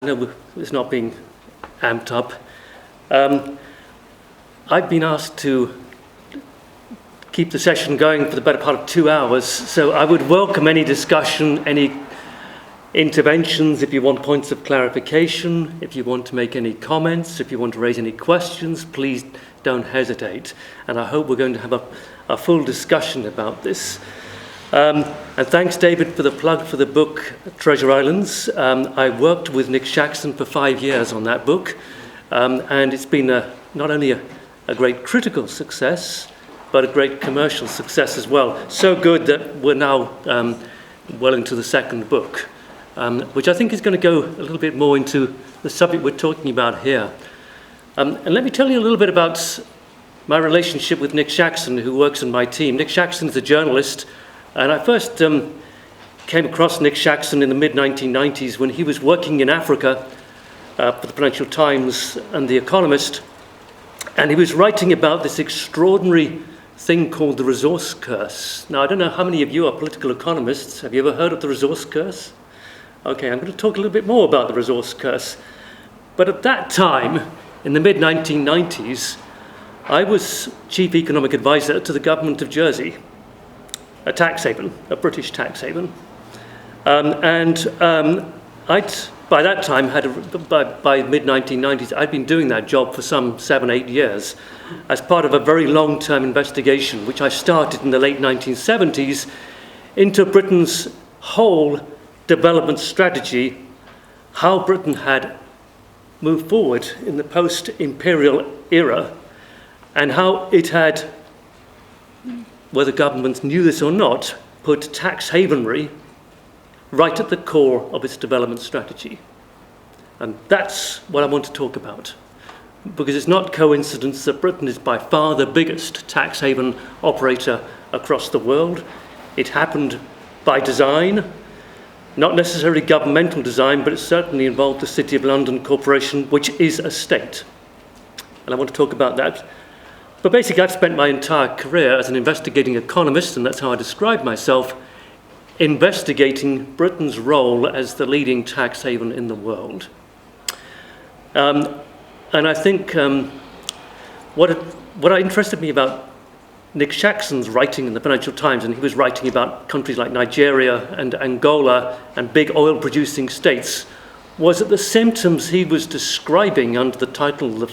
No, it's not being amped up. I've been asked to keep the session going for the better part of 2 hours, so I would welcome any discussion, any interventions, if you want points of clarification, if you want to make any comments, if you want to raise any questions, please don't hesitate. And I hope we're going to have a full discussion about this. And thanks, David, for the plug for the book, Treasure Islands. I worked with Nick Shaxson for 5 years on that book, and it's been not only a great critical success, but a great commercial success as well. So good that we're now well into the second book, which I think is going to go a little bit more into the subject we're talking about here. And let me tell you a little bit about my relationship with Nick Shaxson, who works on my team. Nick Shaxson is a journalist. And I first came across Nick Shaxson in the mid-1990s when he was working in Africa for the Financial Times and The Economist. And he was writing about this extraordinary thing called the resource curse. Now, I don't know how many of you are political economists. Have you ever heard of the resource curse? Okay, I'm going to talk a little bit more about the resource curse. But at that time, in the mid-1990s, I was chief economic advisor to the government of Jersey, a tax haven, a British tax haven. I'd, by that time, by mid-1990s, I'd been doing that job for some 7-8 years as part of a very long-term investigation, which I started in the late 1970s into Britain's whole development strategy, how Britain had moved forward in the post-imperial era, and how it had, whether governments knew this or not, put tax havenry right at the core of its development strategy. And that's what I want to talk about, because it's not coincidence that Britain is by far the biggest tax haven operator across the world. It happened by design, not necessarily governmental design, but it certainly involved the City of London Corporation, which is a state. And I want to talk about that. But basically, I've spent my entire career as an investigating economist, and that's how I describe myself, investigating Britain's role as the leading tax haven in the world. And I think what interested me about Nick Shaxson's writing in the Financial Times, and he was writing about countries like Nigeria and Angola and big oil-producing states, was that the symptoms he was describing under the title the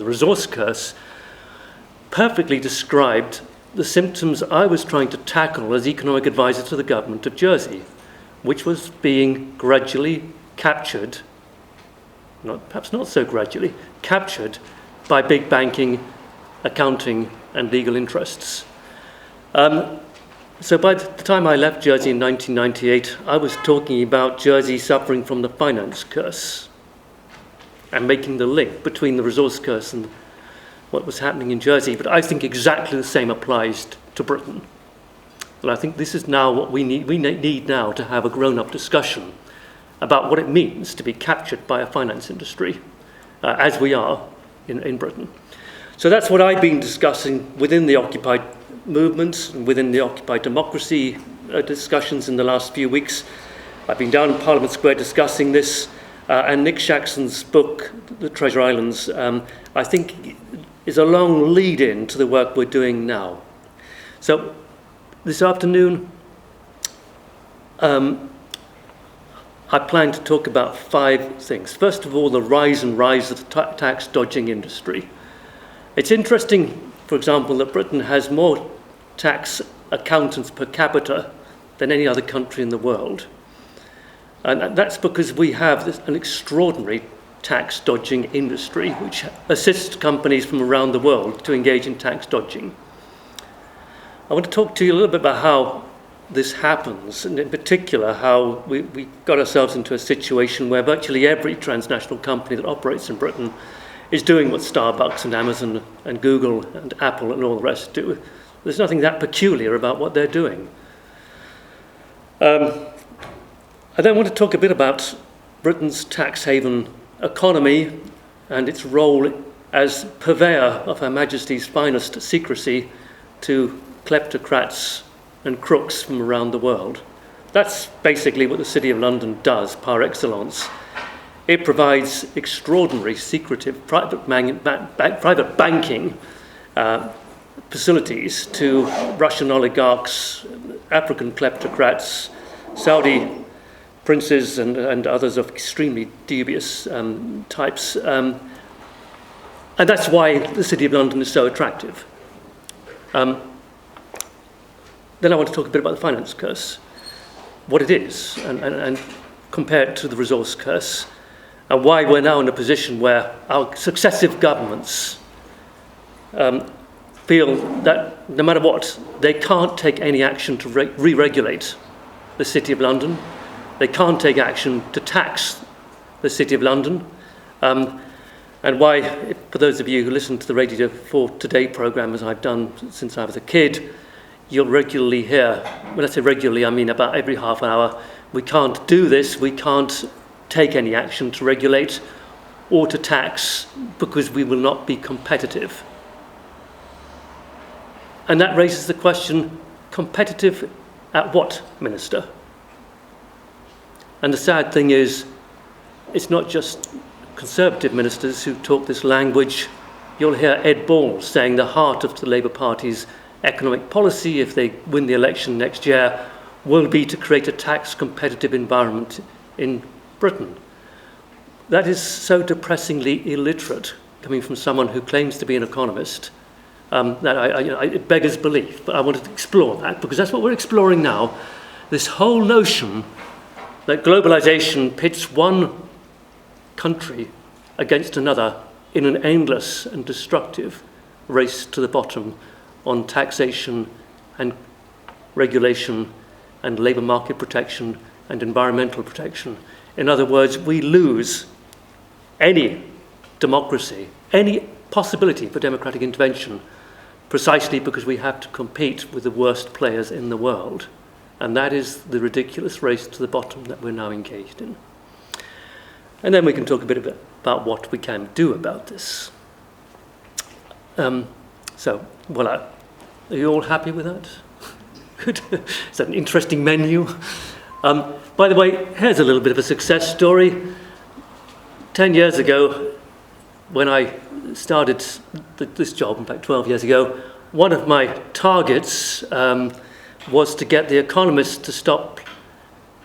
resource curse, perfectly described the symptoms I was trying to tackle as economic advisor to the government of Jersey, which was being gradually captured, perhaps not so gradually, captured by big banking, accounting, and legal interests. So by the time I left Jersey in 1998, I was talking about Jersey suffering from the finance curse and making the link between the resource curse and what was happening in Jersey, but I think exactly the same applies to Britain. And I think this is now what we need. We need now to have a grown-up discussion about what it means to be captured by a finance industry, as we are in Britain. So that's what I've been discussing within the Occupied movement and within the Occupied democracy discussions in the last few weeks. I've been down in Parliament Square discussing this, and Nick Shaxson's book, The Treasure Islands, I think is a long lead-in to the work we're doing now. So this afternoon, I plan to talk about 5 things. First of all, the rise of the tax dodging industry. It's interesting, for example, that Britain has more tax accountants per capita than any other country in the world. And that's because we have an extraordinary tax dodging industry which assists companies from around the world to engage in tax dodging. I want to talk to you a little bit about how this happens, and in particular how we got ourselves into a situation where virtually every transnational company that operates in Britain is doing what Starbucks and Amazon and Google and Apple and all the rest do. There's nothing that peculiar about what they're doing. I then want to talk a bit about Britain's tax haven economy and its role as purveyor of Her Majesty's finest secrecy to kleptocrats and crooks from around the world. That's basically what the City of London does par excellence. It provides extraordinary secretive private banking facilities to Russian oligarchs, African kleptocrats, Saudi princes and others of extremely dubious types. And that's why the City of London is so attractive. Then I want to talk a bit about the finance curse, what it is, and compare it to the resource curse, and why we're now in a position where our successive governments feel that no matter what, they can't take any action to re-regulate the City of London. They can't take action to tax the City of London. And why, for those of you who listen to the Radio 4 Today programme, as I've done since I was a kid, you'll regularly hear, when I say regularly, I mean about every half hour, we can't do this, we can't take any action to regulate or to tax because we will not be competitive. And that raises the question, competitive at what, Minister? And the sad thing is, it's not just Conservative ministers who talk this language. You'll hear Ed Balls saying the heart of the Labour Party's economic policy, if they win the election next year, will be to create a tax competitive environment in Britain. That is so depressingly illiterate, coming from someone who claims to be an economist, that it beggars belief. But I wanted to explore that, because that's what we're exploring now. This whole notion that globalization pits one country against another in an endless and destructive race to the bottom on taxation and regulation and labour market protection and environmental protection. In other words, we lose any democracy, any possibility for democratic intervention, precisely because we have to compete with the worst players in the world. And that is the ridiculous race to the bottom that we're now engaged in. And then we can talk a bit about what we can do about this. So, voila. Are you all happy with that? Good. Is that an interesting menu? By the way, here's a little bit of a success story. 10 years ago, when I started this job, in fact 12 years ago, one of my targets was to get The Economist to stop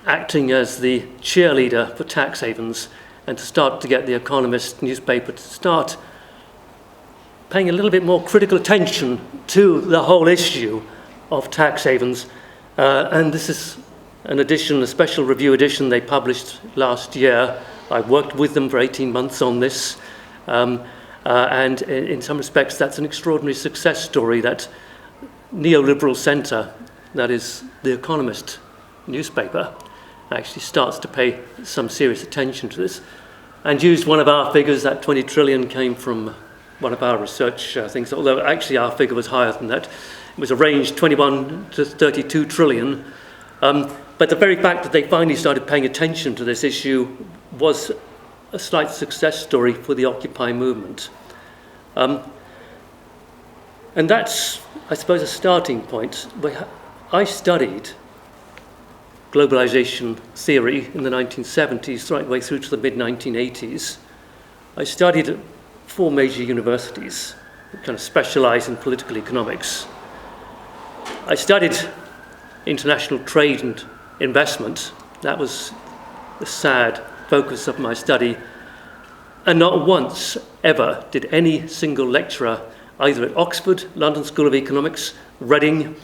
acting as the cheerleader for tax havens and to start to get The Economist newspaper to start paying a little bit more critical attention to the whole issue of tax havens. And this is an edition, a special review edition they published last year. I worked with them for 18 months on this. And in some respects, that's an extraordinary success story, that neoliberal centre, that is The Economist newspaper, actually starts to pay some serious attention to this and used one of our figures. That 20 trillion came from one of our research things, although actually our figure was higher than that. It was a range 21 to 32 trillion. But the very fact that they finally started paying attention to this issue was a slight success story for the Occupy movement. And that's, I suppose, a starting point. I studied globalization theory in the 1970s, right way through to the mid-1980s. I studied at 4 major universities that kind of specialize in political economics. I studied international trade and investment. That was the sad focus of my study. And not once ever did any single lecturer, either at Oxford, London School of Economics, Reading,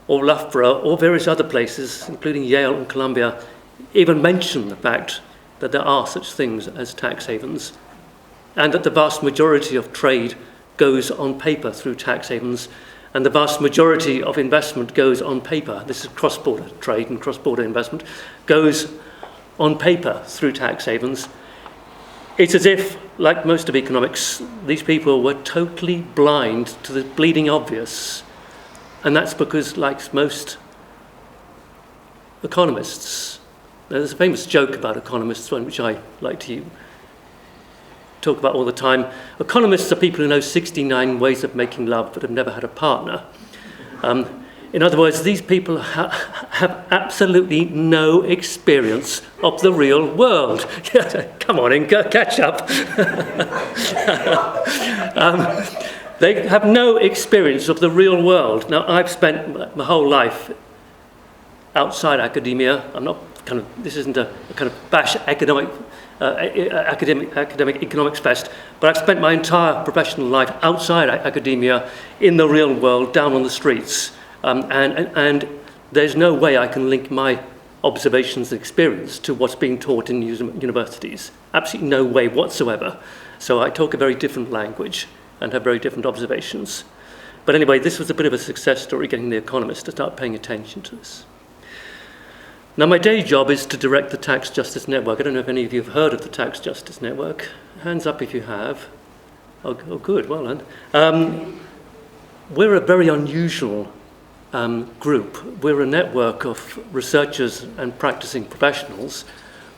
or Loughborough, or various other places, including Yale and Columbia, even mention the fact that there are such things as tax havens, and that the vast majority of trade goes on paper through tax havens, and the vast majority of investment goes on paper. This is cross-border trade and cross-border investment, goes on paper through tax havens. It's as if, like most of economics, these people were totally blind to the bleeding obvious. And that's because, like most economists, there's a famous joke about economists, one which I like to talk about all the time. Economists are people who know 69 ways of making love but have never had a partner. In other words, these people have absolutely no experience of the real world. Come on in, catch up. They have no experience of the real world. Now, I've spent my whole life outside academia. This isn't a kind of bash academic economics fest, but I've spent my entire professional life outside academia, in the real world, down on the streets. And there's no way I can link my observations and experience to what's being taught in universities. Absolutely no way whatsoever. So I talk a very different language and have very different observations. But anyway, this was a bit of a success story, getting The Economist to start paying attention to this. Now, my day job is to direct the Tax Justice Network. I don't know if any of you have heard of the Tax Justice Network. Hands up if you have. Oh good, well done. We're a very unusual group. We're a network of researchers and practicing professionals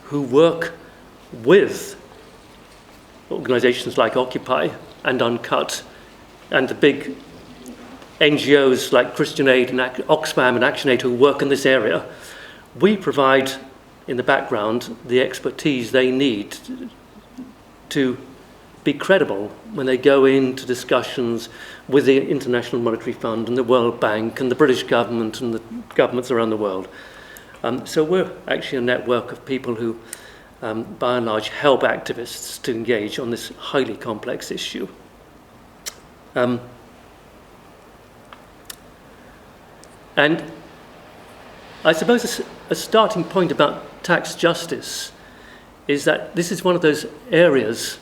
who work with organisations like Occupy and Uncut and the big NGOs like Christian Aid and Oxfam and ActionAid who work in this area. We provide, in the background, the expertise they need to be credible when they go into discussions with the International Monetary Fund and the World Bank and the British government and the governments around the world. So we're actually a network of people who, by and large, help activists to engage on this highly complex issue. And I suppose a starting point about tax justice is that this is one of those areas